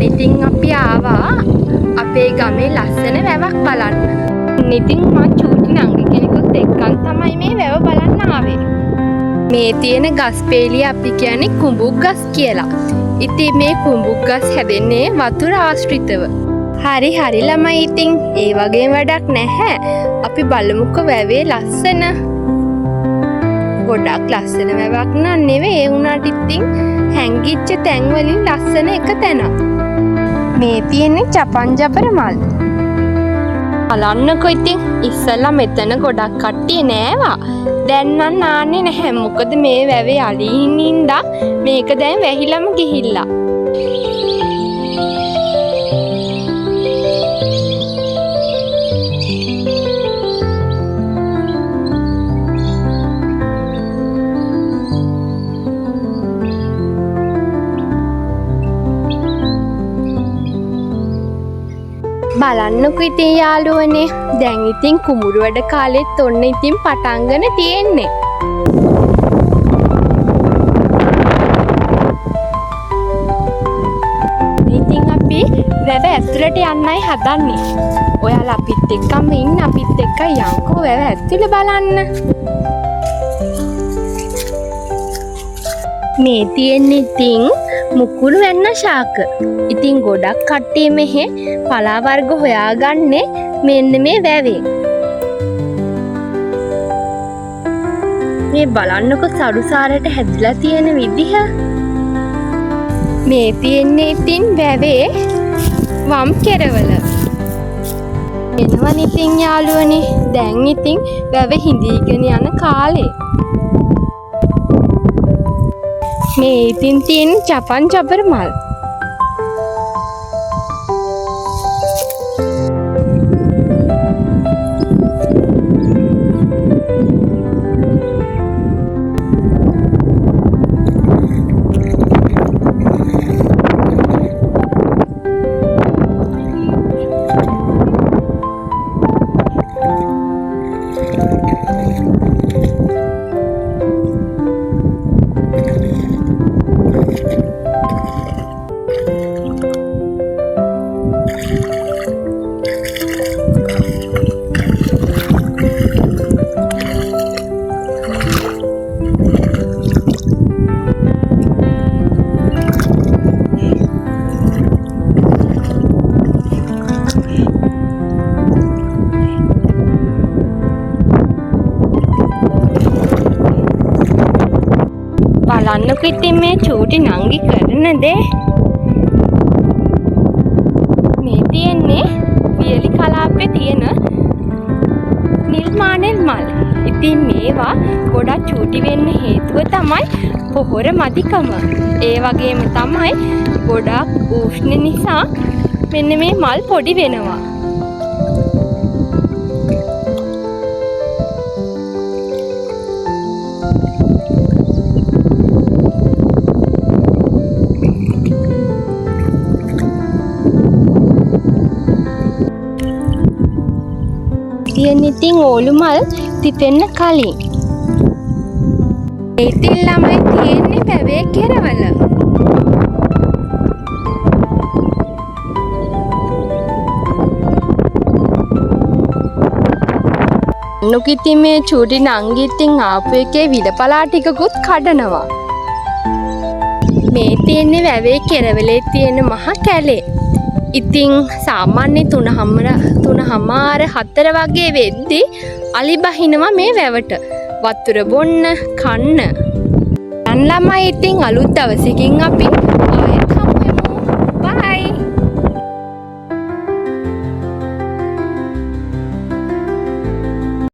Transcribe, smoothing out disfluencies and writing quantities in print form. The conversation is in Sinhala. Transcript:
ඉතින් අපි ආවා අපේ ගමේ ලස්සන වැවක් බලන්න. ඉතින් මම චූටි නංගි කෙනෙකුත් එක්කන් තමයි මේ වැව බලන්න ආවේ. මේ තියෙන ගස් පෙළිය අපි කියන්නේ කුඹුක් ගස් කියලා. ඉතින් මේ කුඹුක් ගස් හැදෙන්නේ වතුර ආශ්‍රිතව. හරි ළමයි ඉතින් ඒ වගේ වැඩක් නැහැ. අපි බලමුකෝ වැවේ ලස්සන. ගොඩක් ලස්සන වැවක් නන් නෙවෙයි ඒ වුණාට ඉතින් හැංගිච්ච තැන් වලින් ලස්සන එක තැනක්. මේ තියෙන්නේ චපන්ජපර මල්. බලන්නකෝ ඉතින් ඉස්සෙල්ලා මෙතන ගොඩක් කට්ටිය නෑවා. දැන් නම් නාන්නේ නැහැ. මොකද මේ වැවේ අලින් ඉඳලා මේක දැන් වැහිලම ගිහිල්ලා. බලන්නකෝ ඉතින් යාළුවනේ දැන් ඉතින් කුඹුරු වැඩ කාලෙත් ඔන්න ඉතින් පටන්ගෙන තියෙන්නේ. ඉතින් අපි වැව ඇතුළට යන්නයි හදන්නේ. ඔයාලා අපිත් එක්කම ඉන්න අපිත් එක්ක යන්කෝ වැව ඇතුළේ බලන්න. මේ තියෙන්නේ ඉතින් මුකුළු වෙන්න ශාක. ඉතින් ගොඩක් කට්ටිය මෙහෙ පලා වර්ග හොයාගන්නේ මෙන්න මේ වැවේ. මේ බලන්නකො සරුසාරයට හැදිලා තියෙන විදිහ. මේ තියෙන්නේ ඉතින් වැවේ වම් කෙරවල. එනවනේ ඉතින් යාළුවනේ දැන් ඉතින් වැව හිඳීගෙන යන කාලේ. මේ ඉතින් තියෙන චපන්ජපර මල්. බලන්නකෝ ඉතින් මේ චූටි නංගි කරන දේ. මේ තියෙන්නේ වියලි කලාපේ තියෙන නිල්මානෙල් මල්. ඉතින් මේවා ගොඩක් චූටි වෙන්න හේතුව තමයි පොහොර මදිකම. ඒ වගේම තමයි ගොඩක් උෂ්ණ නිසා මෙන්න මේ මල් පොඩි වෙනවා. ඉතින් ඕලු මල් තිතෙන්න කලින් ඉතින් ළමයි තියෙන්නේ පැවේ කෙරවල. නුකිතින් මේ චූටි නංගි ඉතින් ආපු එකේ විලපලා ටිකකුත් කඩනවා. මේ තියෙන්නේ වැවේ කෙරවලේ තියෙන මහ කැලේ. ඉතින් සාමාන්‍ය 3:04 වගේ වෙද්දි අලි බහිනවා මේ වැවට වතුර බොන්න කන්න. දැන් ළමයි ඉතින් අලුත් දවසකින් අපි